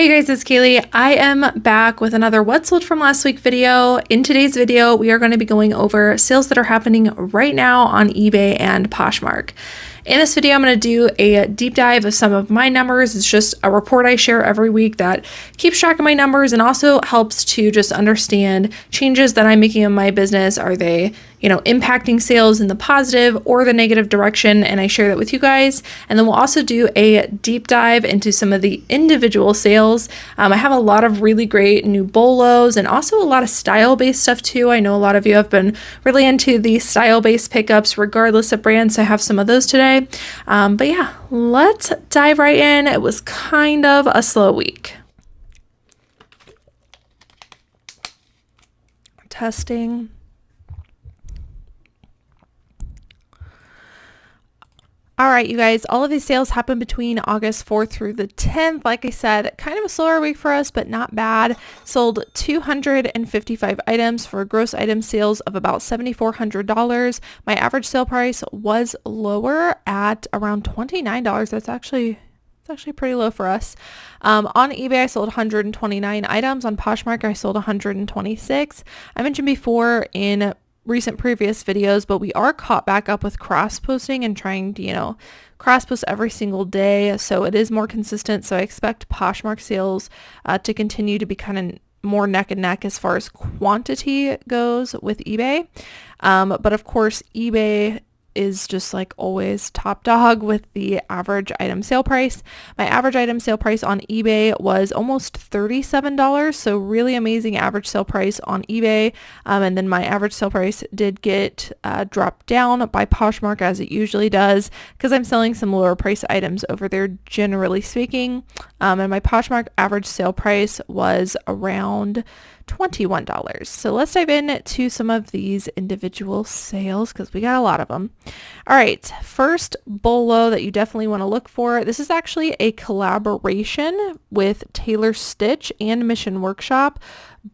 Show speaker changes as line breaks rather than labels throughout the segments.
Hey guys, it's Cayley. I am back with another What Sold from Last Week video. In today's video, we are going to be going over sales that are happening right now on eBay and Poshmark. In this video, I'm going to do a deep dive of some of my numbers. It's just a report I share every week that keeps track of my numbers and also helps to just understand changes that I'm making in my business. Are they, impacting sales in the positive or the negative direction? And I share that with you guys. And then we'll also do a deep dive into some of the individual sales. I have a lot of really great new BOLOs and also a lot of style-based stuff too. I know a lot of you have been really into the style-based pickups regardless of brand, so I have some of those today. But yeah, let's dive right in. It was kind of a slow week. Testing. All right, you guys, all of these sales happened between August 4th through the 10th. Like I said, kind of a slower week for us, but not bad. Sold 255 items for gross item sales of about $7,400. My average sale price was lower at around $29. That's actually pretty low for us. On eBay, I sold 129 items. On Poshmark, I sold 126. I mentioned before in recent previous videos, but we are caught back up with cross posting and trying to, cross post every single day. So it is more consistent. So I expect Poshmark sales to continue to be kind of more neck and neck as far as quantity goes with eBay. But of course, eBay is just like always top dog with the average item sale price. My average item sale price on eBay was almost $37. So really amazing average sale price on eBay. And then my average sale price did get dropped down by Poshmark as it usually does because I'm selling some lower price items over there generally speaking. And my Poshmark average sale price was around $21. So let's dive into some of these individual sales because we got a lot of them. All right, first BOLO that you definitely want to look for. This is actually a collaboration with Taylor Stitch and Mission Workshop.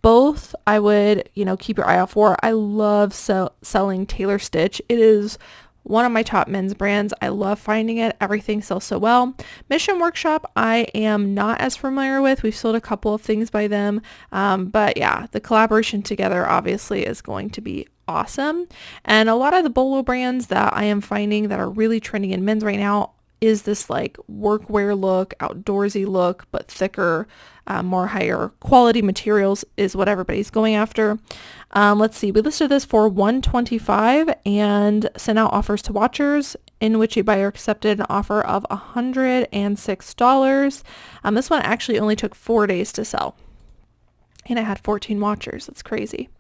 Both I would, keep your eye out for. I love selling Taylor Stitch. It is one of my top men's brands. I love finding it. Everything sells so well. Mission Workshop, I am not as familiar with. We've sold a couple of things by them. But yeah, the collaboration together obviously is going to be awesome. And a lot of the BOLO brands that I am finding that are really trending in men's right now is this like workwear look, outdoorsy look, but thicker, more higher quality materials is what everybody's going after. Let's see, we listed this for $125 and sent out offers to watchers in which a buyer accepted an offer of $106. This one actually only took 4 days to sell. And I had 14 watchers. That's crazy.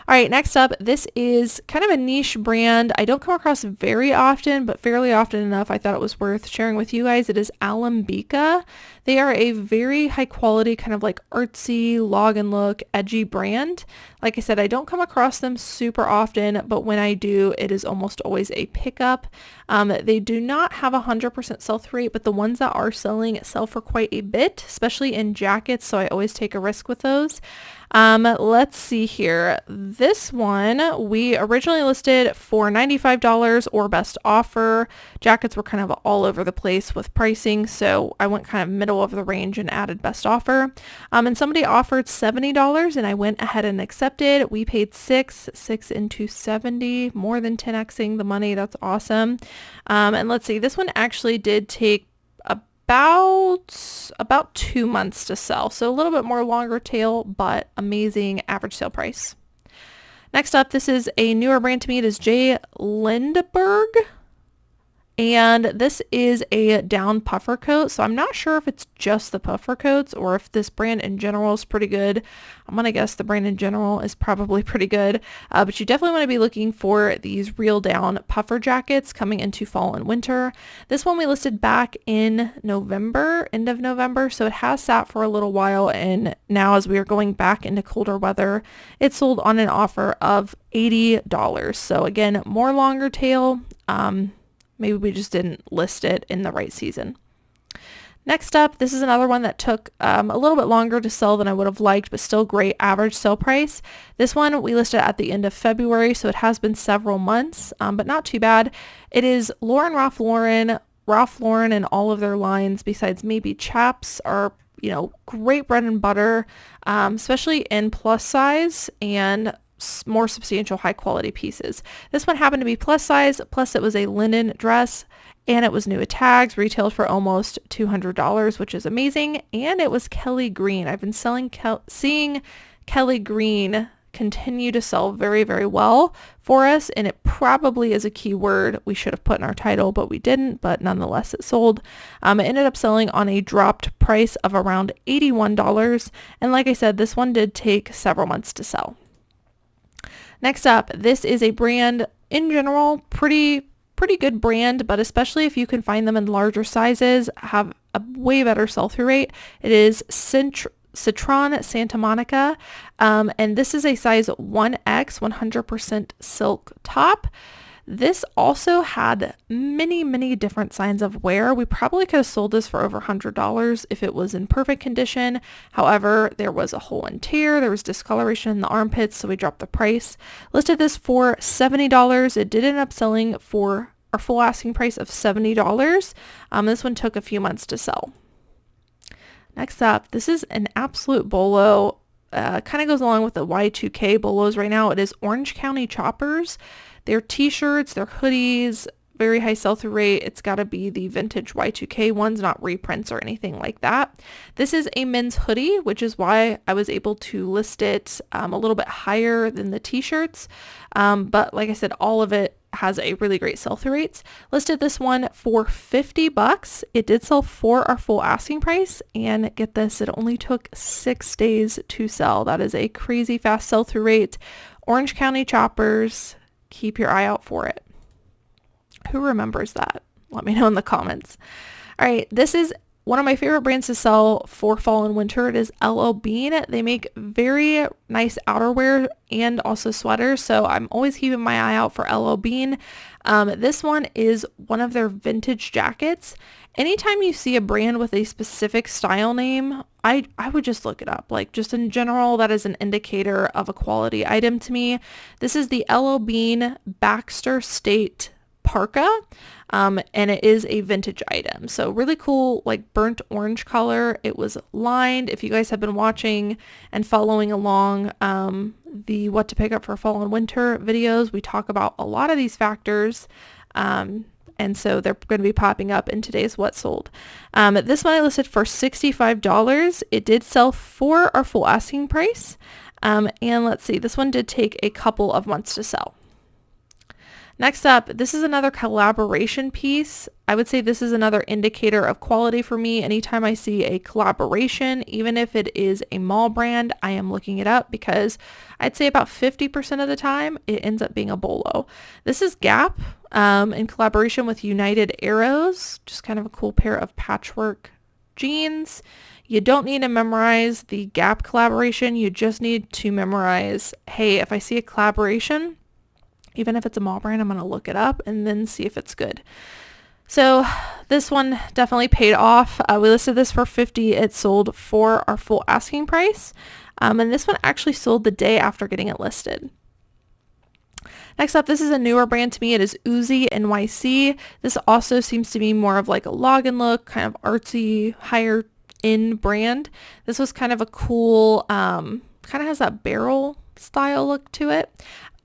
All right, next up, this is kind of a niche brand. I don't come across very often, but fairly often enough, I thought it was worth sharing with you guys. It is Alamba. They are a very high quality, kind of like artsy, log and look, edgy brand. Like I said, I don't come across them super often, but when I do, it is almost always a pickup. They do not have 100% sell-through rate, but the ones that are selling sell for quite a bit, especially in jackets, so I always take a risk with those. Let's see here. This one we originally listed for $95 or best offer. Jackets were kind of all over the place with pricing, so I went kind of middle of the range and added best offer. And somebody offered $70 and I went ahead and accepted. We paid six into 70, more than 10xing the money. That's awesome. And let's see, this one actually did take about 2 months to sell. So a little bit more longer tail, but amazing average sale price. Next up, this is a newer brand to me. It is Lindberg. And this is a down puffer coat. So I'm not sure if it's just the puffer coats or if this brand in general is pretty good. I'm going to guess the brand in general is probably pretty good. But you definitely want to be looking for these real down puffer jackets coming into fall and winter. This one we listed back in November, end of November. So it has sat for a little while. And now as we are going back into colder weather, it sold on an offer of $80. So again, more longer tail. Maybe we just didn't list it in the right season. Next up, this is another one that took a little bit longer to sell than I would have liked, but still great average sale price. This one we listed at the end of February, so it has been several months, but not too bad. It is Ralph Lauren and all of their lines, besides maybe Chaps, are great bread and butter, especially in plus size and more substantial high quality pieces. This one happened to be plus size, plus it was a linen dress, and it was new with tags, retailed for almost $200, which is amazing. And it was Kelly green. I've been seeing Kelly green continue to sell very, very well for us, and it probably is a keyword we should have put in our title, but we didn't. But nonetheless, it sold. It ended up selling on a dropped price of around $81, and like I said, this one did take several months to sell. Next up, this is a brand in general, pretty good brand, but especially if you can find them in larger sizes, have a way better sell-through rate. It is Cecetron Santa Monica, and this is a size 1X 100% silk top. This also had many different signs of wear. We probably could have sold this for over $100 if it was in perfect condition. However, there was a hole and tear, there was discoloration in the armpits, so we dropped the price. Listed this for $70. It did end up selling for our full asking price of $70. This one took a few months to sell. Next up, this is an absolute bolo. Kind of goes along with the Y2K bolos right now. It is Orange County Choppers. They're t-shirts, they're hoodies, very high sell-through rate. It's got to be the vintage Y2K ones, not reprints or anything like that. This is a men's hoodie, which is why I was able to list it a little bit higher than the t-shirts. But like I said, all of it has a really great sell-through rates. Listed this one for $50. It did sell for our full asking price, and get this, it only took 6 days to sell. That is a crazy fast sell-through rate. Orange County Choppers, keep your eye out for it. Who remembers that? Let me know in the comments. All right, this is one of my favorite brands to sell for fall and winter. It is LO Bean. They make very nice outerwear and also sweaters, so I'm always keeping my eye out for LO Bean. This one is one of their vintage jackets. Anytime you see a brand with a specific style name, I would just look it up. Like, just in general, that is an indicator of a quality item to me. This is the LO Bean Baxter State Parka, and it is a vintage item. So really cool, like burnt orange color. It was lined. If you guys have been watching and following along the what to pick up for fall and winter videos, we talk about a lot of these factors. And so they're going to be popping up in today's What Sold. This one I listed for $65. It did sell for our full asking price. And let's see, this one did take a couple of months to sell. Next up, this is another collaboration piece. I would say this is another indicator of quality for me. Anytime I see a collaboration, even if it is a mall brand, I am looking it up, because I'd say about 50% of the time it ends up being a bolo. This is Gap in collaboration with United Arrows. Just kind of a cool pair of patchwork jeans. You don't need to memorize the Gap collaboration. You just need to memorize, hey, if I see a collaboration, even if it's a mall brand, I'm going to look it up and then see if it's good. So this one definitely paid off. We listed this for $50. It sold for our full asking price. And this one actually sold the day after getting it listed. Next up, this is a newer brand to me. It is Uzi NYC. This also seems to be more of like a login look, kind of artsy, higher end brand. This was kind of a cool, kind of has that barrel style look to it.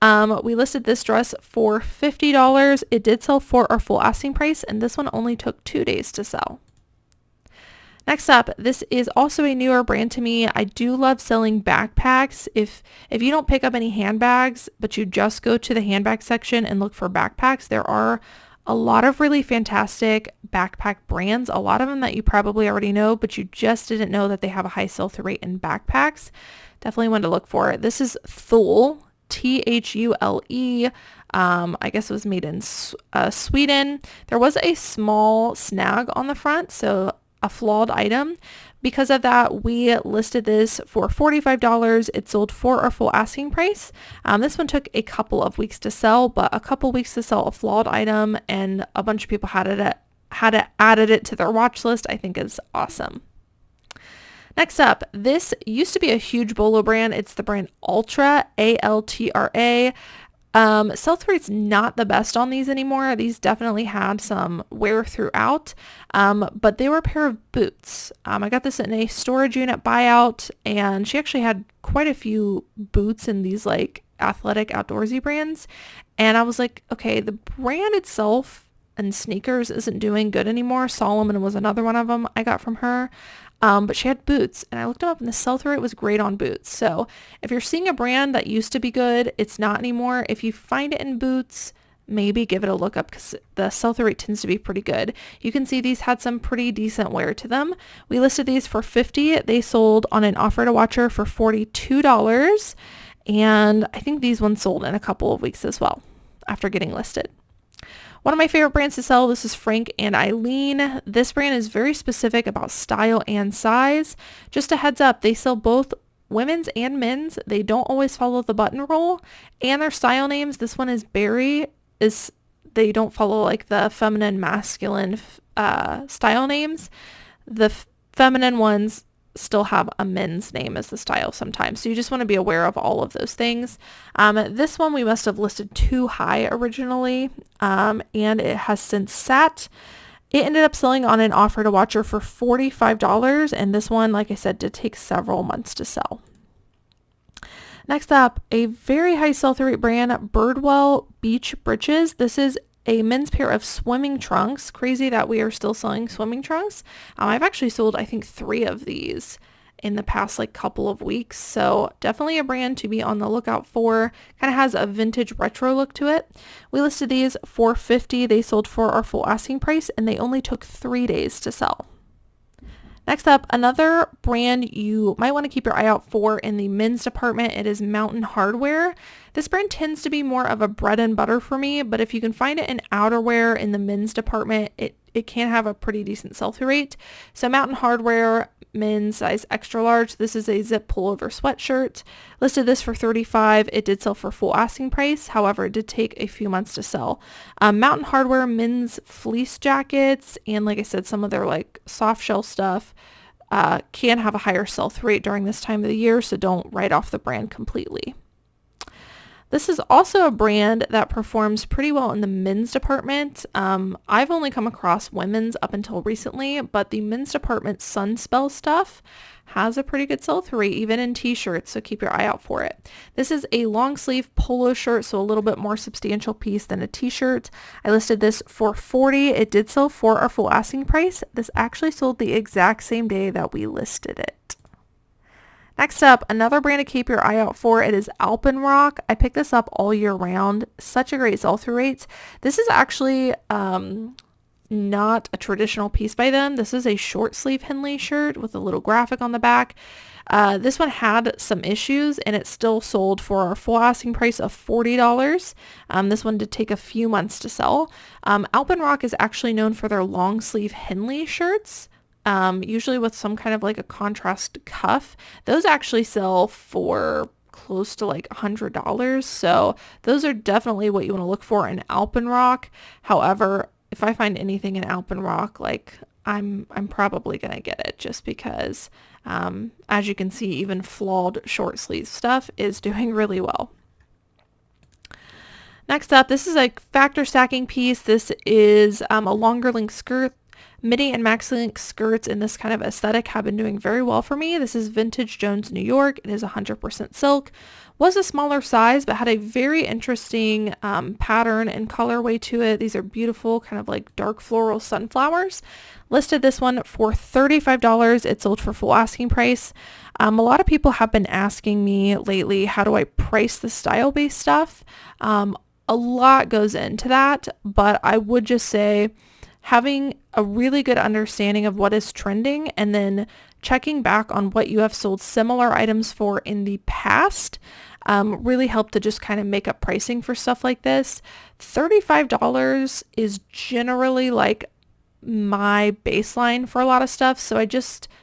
We listed this dress for $50. It did sell for our full asking price, and this one only took 2 days to sell. Next up, this is also a newer brand to me. I do love selling backpacks. If you don't pick up any handbags, but you just go to the handbag section and look for backpacks, there are a lot of really fantastic backpack brands, a lot of them that you probably already know, but you just didn't know that they have a high sell-through rate in backpacks. Definitely one to look for. This is Thule. Thule. I guess it was made in Sweden. There was a small snag on the front, so a flawed item. Because of that, we listed this for $45. It sold for our full asking price. This one took a couple of weeks to sell, but a couple weeks to sell a flawed item, and a bunch of people had added it to their watch list, I think is awesome. Next up, this used to be a huge bolo brand. It's the brand Altra, A-L-T-R-A. Sell-through rate's not the best on these anymore. These definitely had some wear throughout, but they were a pair of boots. I got this in a storage unit buyout, and she actually had quite a few boots in these like athletic outdoorsy brands. And I was like, okay, the brand itself and sneakers isn't doing good anymore. Solomon was another one of them I got from her. But she had boots, and I looked them up, and the sell-through rate was great on boots. So if you're seeing a brand that used to be good, it's not anymore. If you find it in boots, maybe give it a look up because the sell-through rate tends to be pretty good. You can see these had some pretty decent wear to them. We listed these for $50. They sold on an offer to watcher for $42. And I think these ones sold in a couple of weeks as well after getting listed. One of my favorite brands to sell, this is Frank and Eileen. This brand is very specific about style and size. Just a heads up, they sell both women's and men's. They don't always follow the button roll. And their style names, this one is Berry, they don't follow like the feminine, masculine style names. The feminine ones still have a men's name as the style sometimes. So you just want to be aware of all of those things. This one we must have listed too high originally, and it has since sat. It ended up selling on an offer to watcher for $45, and this one, like I said, did take several months to sell. Next up, a very high sell-through rate brand, Birdwell Beach Britches. This is a men's pair of swimming trunks. Crazy that we are still selling swimming trunks. I've actually sold, I think, 3 of these in the past like couple of weeks. So definitely a brand to be on the lookout for. Kind of has a vintage retro look to it. We listed these for $50. They sold for our full asking price, and they only took 3 days to sell. Next up, another brand you might want to keep your eye out for in the men's department. It is Mountain Hardwear. This brand tends to be more of a bread and butter for me, but if you can find it in outerwear in the men's department, it can have a pretty decent sell-through rate. So Mountain Hardwear, men's size extra large. This is a zip pullover sweatshirt. Listed this for $35. It did sell for full asking price. However, it did take a few months to sell. Mountain Hardwear men's fleece jackets, and like I said, some of their like soft shell stuff can have a higher sell-through rate during this time of the year, so don't write off the brand completely. This is also a brand that performs pretty well in the men's department. I've only come across women's up until recently, but the men's department Sunspell stuff has a pretty good sell-through rate, even in t-shirts, so keep your eye out for it. This is a long sleeve polo shirt, so a little bit more substantial piece than a t-shirt. I listed this for $40. It did sell for our full asking price. This actually sold the exact same day that we listed it. Next up, another brand to keep your eye out for. It is Alpen Rock. I pick this up all year round. Such a great sell-through rate. This is actually not a traditional piece by them. This is a short sleeve Henley shirt with a little graphic on the back. This one had some issues, and it still sold for our full asking price of $40. This one did take a few months to sell. Alpen Rock is actually known for their long sleeve Henley shirts. Usually with some kind of like a contrast cuff. Those actually sell for close to like $100. So those are definitely what you want to look for in Alpen Rock. However, if I find anything in Alpen Rock, like I'm probably going to get it just because, as you can see, even flawed short sleeve stuff is doing really well. Next up, this is a factor stacking piece. This is a longer length skirt. Midi and maxi length skirts in this kind of aesthetic have been doing very well for me. This is Vintage Jones New York. It is 100% silk. Was a smaller size, but had a very interesting pattern and colorway to it. These are beautiful, kind of like dark floral sunflowers. Listed this one for $35. It sold for full asking price. A lot of people have been asking me lately, how do I price the style-based stuff? A lot goes into that, but I would just say having a really good understanding of what is trending and then checking back on what you have sold similar items for in the past really help to just kind of make up pricing for stuff like this. $35 is generally like my baseline for a lot of stuff. So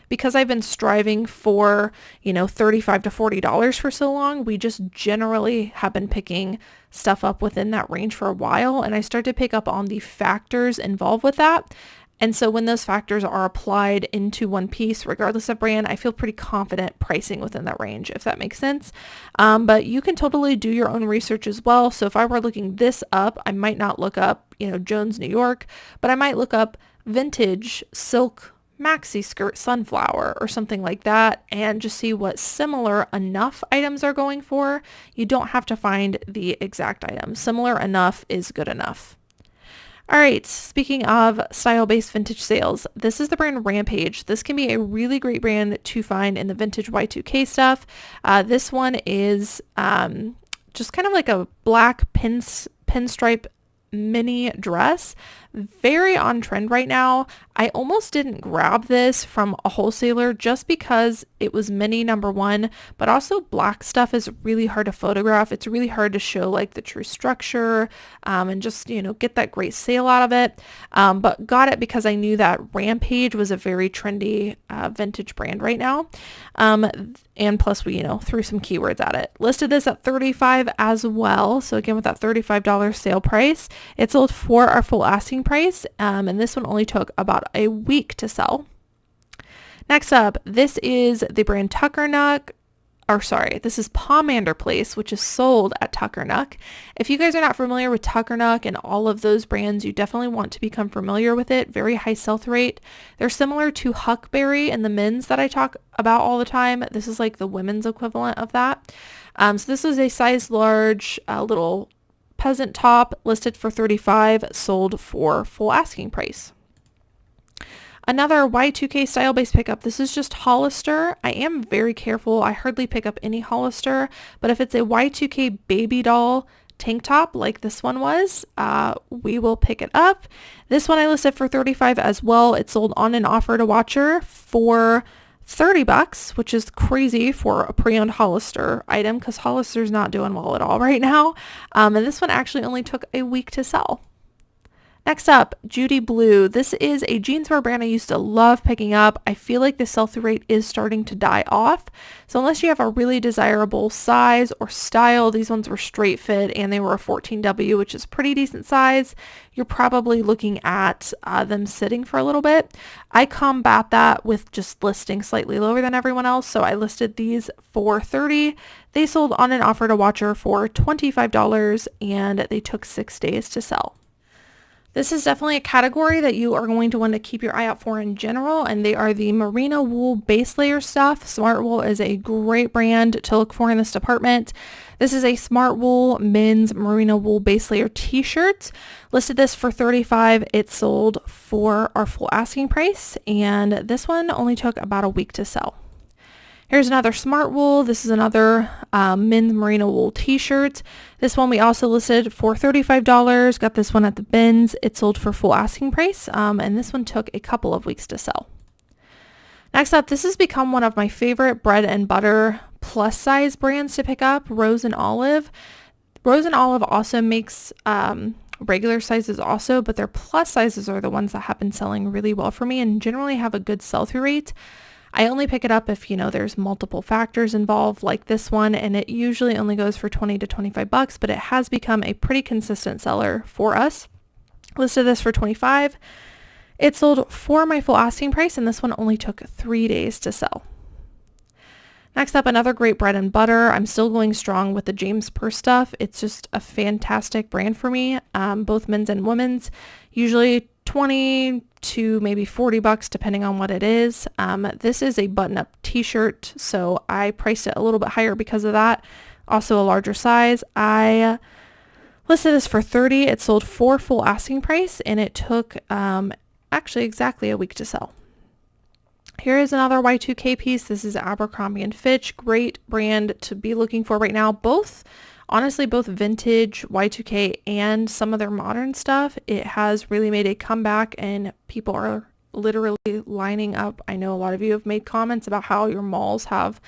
because I've been striving for, $35 to $40 for so long, we just generally have been picking stuff up within that range for a while. And I started to pick up on the factors involved with that. And so when those factors are applied into one piece, regardless of brand, I feel pretty confident pricing within that range, if that makes sense. But you can totally do your own research as well. So if I were looking this up, I might not look up, Jones, New York, but I might look up vintage silk maxi skirt sunflower or something like that and just see what similar enough items are going for. You don't have to find the exact item. Similar enough is good enough. All right, speaking of style-based vintage sales, this is the brand Rampage. This can be a really great brand to find in the vintage Y2K stuff. This one is just kind of like a black pinstripe mini dress, very on trend right now. I almost didn't grab this from a wholesaler just because it was mini, number one, but also black stuff is really hard to photograph. It's really hard to show like the true structure and just, get that great sale out of it. But got it because I knew that Rampage was a very trendy vintage brand right now. And plus we, threw some keywords at it. Listed this at $35 as well. So again, with that $35 sale price, it sold for our full asking price. And this one only took about a week to sell. Next up, this is the brand this is Pomander Place, which is sold at Tuckernuck. If you guys are not familiar with Tuckernuck and all of those brands, you definitely want to become familiar with it. Very high sell-through rate. They're similar to Huckberry and the men's that I talk about all the time. This is like the women's equivalent of that. So this is a size large, little peasant top, listed for $35, sold for full asking price. Another Y2K style-based pickup. This is just Hollister. I am very careful. I hardly pick up any Hollister, but if it's a Y2K baby doll tank top like this one was, we will pick it up. This one I listed for $35 as well. It sold on an offer to Watcher for $30, which is crazy for a pre-owned Hollister item because Hollister's not doing well at all right now. And this one actually only took a week to sell. Next up, Judy Blue. This is a jeanswear brand I used to love picking up. I feel like the sell-through rate is starting to die off. So unless you have a really desirable size or style, these ones were straight fit and they were a 14W, which is pretty decent size. You're probably looking at them sitting for a little bit. I combat that with just listing slightly lower than everyone else. So I listed these for $30. They sold on an offer to Watcher for $25 and they took 6 days to sell. This is definitely a category that you are going to want to keep your eye out for in general, and they are the merino wool base layer stuff. Smartwool is a great brand to look for in this department. This is a Smartwool men's merino wool base layer t-shirt. Listed this for $35. It sold for our full asking price, and this one only took about a week to sell. Here's another Smartwool. This is another men's merino wool t-shirt. This one we also listed for $35. Got this one at the bins. It sold for full asking price, and this one took a couple of weeks to sell. Next up, this has become one of my favorite bread and butter plus size brands to pick up, Rose and Olive. Rose and Olive also makes regular sizes also, but their plus sizes are the ones that have been selling really well for me and generally have a good sell-through rate. I only pick it up if, there's multiple factors involved like this one, and it usually only goes for $20 to $25, but it has become a pretty consistent seller for us. Listed this for $25. It sold for my full asking price, and this one only took 3 days to sell. Next up, another great bread and butter. I'm still going strong with the James Purse stuff. It's just a fantastic brand for me, both men's and women's. Usually $20 to maybe $40 depending on what it is. This is a button-up t-shirt, so I priced it a little bit higher because of that. Also a larger size. I listed this for $30. It sold for full asking price, and it took actually exactly a week to sell. Here is another Y2K piece. This is Abercrombie & Fitch. Great brand to be looking for right now. Honestly, both vintage Y2K and some of their modern stuff. It has really made a comeback and people are literally lining up. I know a lot of you have made comments about how your malls have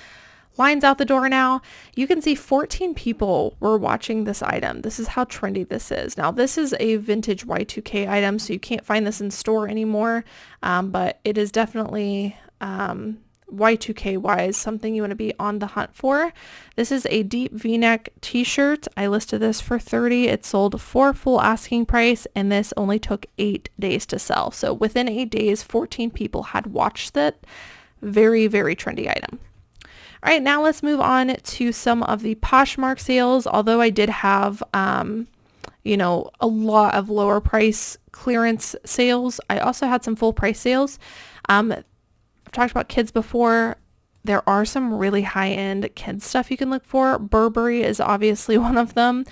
lines out the door now. You can see 14 people were watching this item. This is how trendy this is. Now, this is a vintage Y2K item, so you can't find this in store anymore, but it is definitely Y2K wise, something you want to be on the hunt for. This is a deep v-neck t-shirt. I listed this for $30. It sold for full asking price, and this only took 8 days to sell. So within 8 days, 14 people had watched it. Very, very trendy item. All right, now let's move on to some of the Poshmark sales. Although I did have, you know, a lot of lower price clearance sales, I also had some full price sales. I've talked about kids before. There are some really high-end kids stuff you can look for. Burberry is obviously one of them.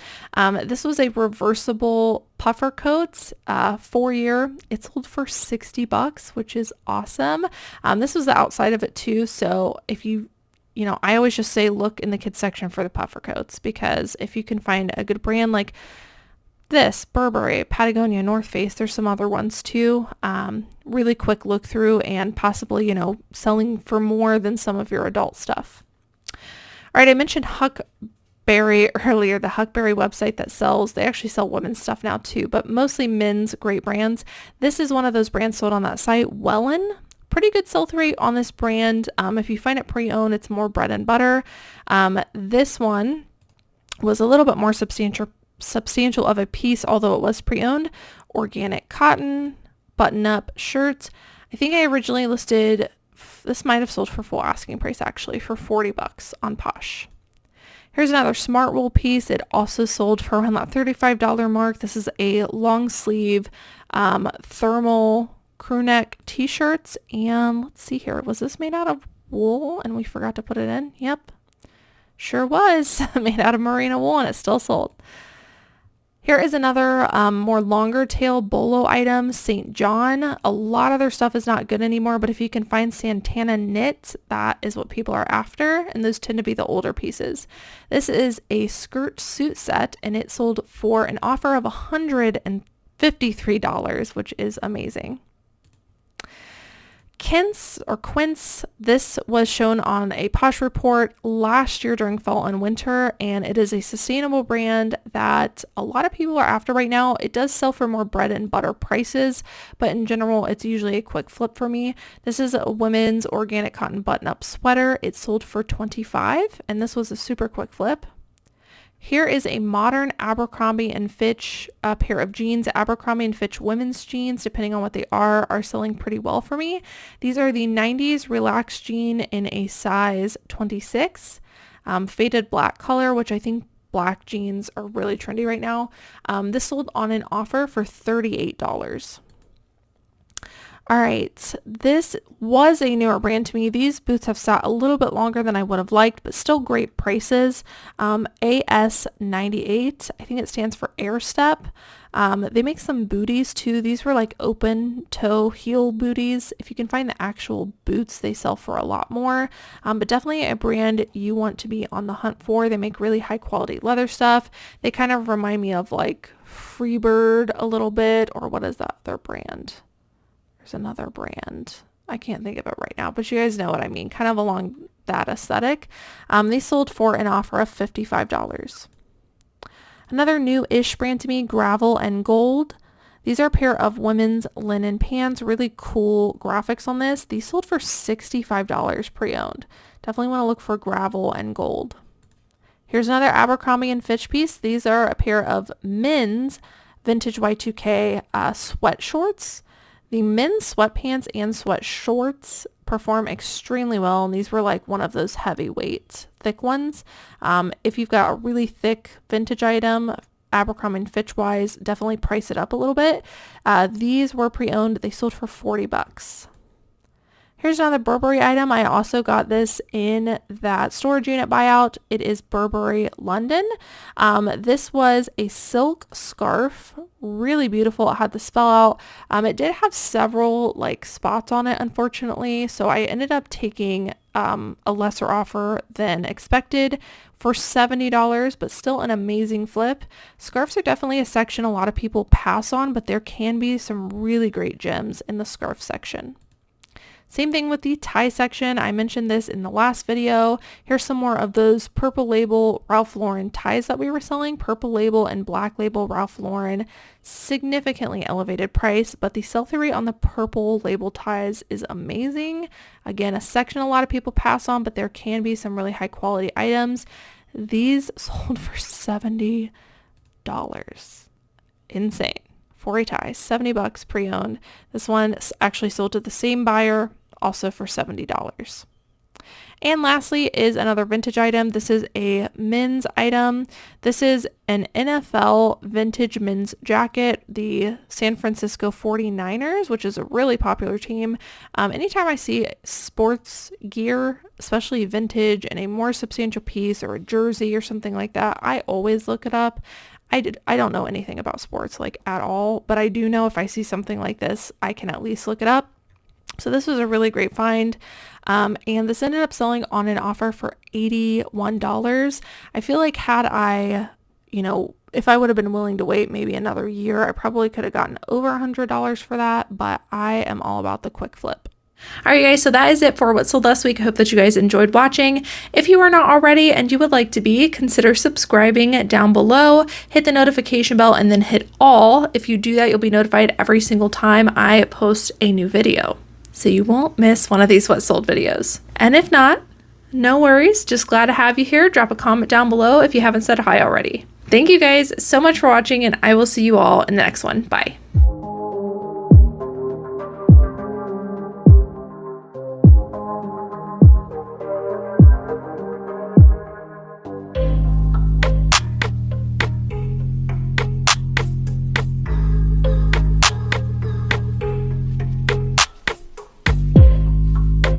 This was a reversible puffer coat, 4-year. It sold for $60, which is awesome. This was the outside of it too. So if you know, I always just say look in the kids section for the puffer coats, because if you can find a good brand like this, Burberry, Patagonia, North Face, there's some other ones too. Really quick look through and possibly, you know, selling for more than some of your adult stuff. All right, I mentioned Huckberry earlier, the Huckberry website that sells, they actually sell women's stuff now too, but mostly men's great brands. This is one of those brands sold on that site, Wellen. Pretty good sell-through rate on this brand. If you find it pre-owned, it's more bread and butter. This one was a little bit more substantial of a piece, although it was pre-owned. Organic cotton, button-up shirt. I think I originally listed, this might have sold for full asking price actually, for $40 on Posh. Here's another Smartwool piece. It also sold for around that $35 mark. This is a long sleeve thermal Crewneck t-shirts, and let's see here, was this made out of wool and we forgot to put it in? Yep, sure was. Made out of merino wool, and it still sold. Here is another more longer tail BOLO item, St. John. A lot of their stuff is not good anymore, but if you can find Santana knit, that is what people are after, and those tend to be the older pieces. This is a skirt suit set, and it sold for an offer of $153, which is amazing. Quints, this was shown on a Posh report last year during fall and winter, and it is a sustainable brand that a lot of people are after right now. It does sell for more bread and butter prices, but in general, it's usually a quick flip for me. This is a women's organic cotton button-up sweater. It sold for $25, and this was a super quick flip. Here is a modern Abercrombie and Fitch pair of jeans. Abercrombie and Fitch women's jeans, depending on what they are selling pretty well for me. These are the 90s relaxed jean in a size 26. Faded black color, which I think black jeans are really trendy right now. This sold on an offer for $38. All right, this was a newer brand to me. These boots have sat a little bit longer than I would have liked, but still great prices. AS98, I think it stands for Airstep. They make some booties too. These were like open toe heel booties. If you can find the actual boots, they sell for a lot more, but definitely a brand you want to be on the hunt for. They make really high quality leather stuff. They kind of remind me of like Freebird a little bit, or what is that, their brand? There's another brand. I can't think of it right now, but you guys know what I mean, kind of along that aesthetic. They sold for an offer of $55. Another new-ish brand to me, Gravel and Gold. These are a pair of women's linen pants, really cool graphics on this. These sold for $65 pre-owned. Definitely want to look for Gravel and Gold. Here's another Abercrombie and Fitch piece. These are a pair of men's vintage Y2K sweat shorts. The men's sweatpants and sweat shorts perform extremely well, and these were like one of those heavyweight, thick ones. If you've got a really thick vintage item, Abercrombie & Fitch wise, definitely price it up a little bit. These were pre-owned. They sold for $40. Here's another Burberry item. I also got this in that storage unit buyout. It is Burberry London. This was a silk scarf, really beautiful. It had the spell out. It did have several like spots on it, unfortunately, so I ended up taking a lesser offer than expected for $70, but still an amazing flip. Scarves are definitely a section a lot of people pass on, but there can be some really great gems in the scarf section. Same thing with the tie section. I mentioned this in the last video. Here's some more of those Purple Label Ralph Lauren ties that we were selling. Purple Label and Black Label Ralph Lauren, significantly elevated price, but the sell-through rate on the Purple Label ties is amazing. Again, a section a lot of people pass on, but there can be some really high quality items. These sold for $70. Insane. For a tie, $70 pre-owned. This one actually sold to the same buyer, also for $70. And lastly is another vintage item. This is a men's item. This is an NFL vintage men's jacket, the San Francisco 49ers, which is a really popular team. Anytime I see sports gear, especially vintage and a more substantial piece or a jersey or something like that, I always look it up. I don't know anything about sports like at all, but I do know if I see something like this, I can at least look it up. So this was a really great find. And this ended up selling on an offer for $81. I feel like had I, if I would have been willing to wait maybe another year, I probably could have gotten over $100 for that, but I am all about the quick flip. Alright guys, so that is it for what sold last week. I hope that you guys enjoyed watching. If you are not already and you would like to be, consider subscribing down below, hit the notification bell, and then hit all. If you do that, you'll be notified every single time I post a new video, so you won't miss one of these what sold videos. And if not, no worries, just glad to have you here. Drop a comment down below if you haven't said hi already. Thank you guys so much for watching, and I will see you all in the next one. Bye.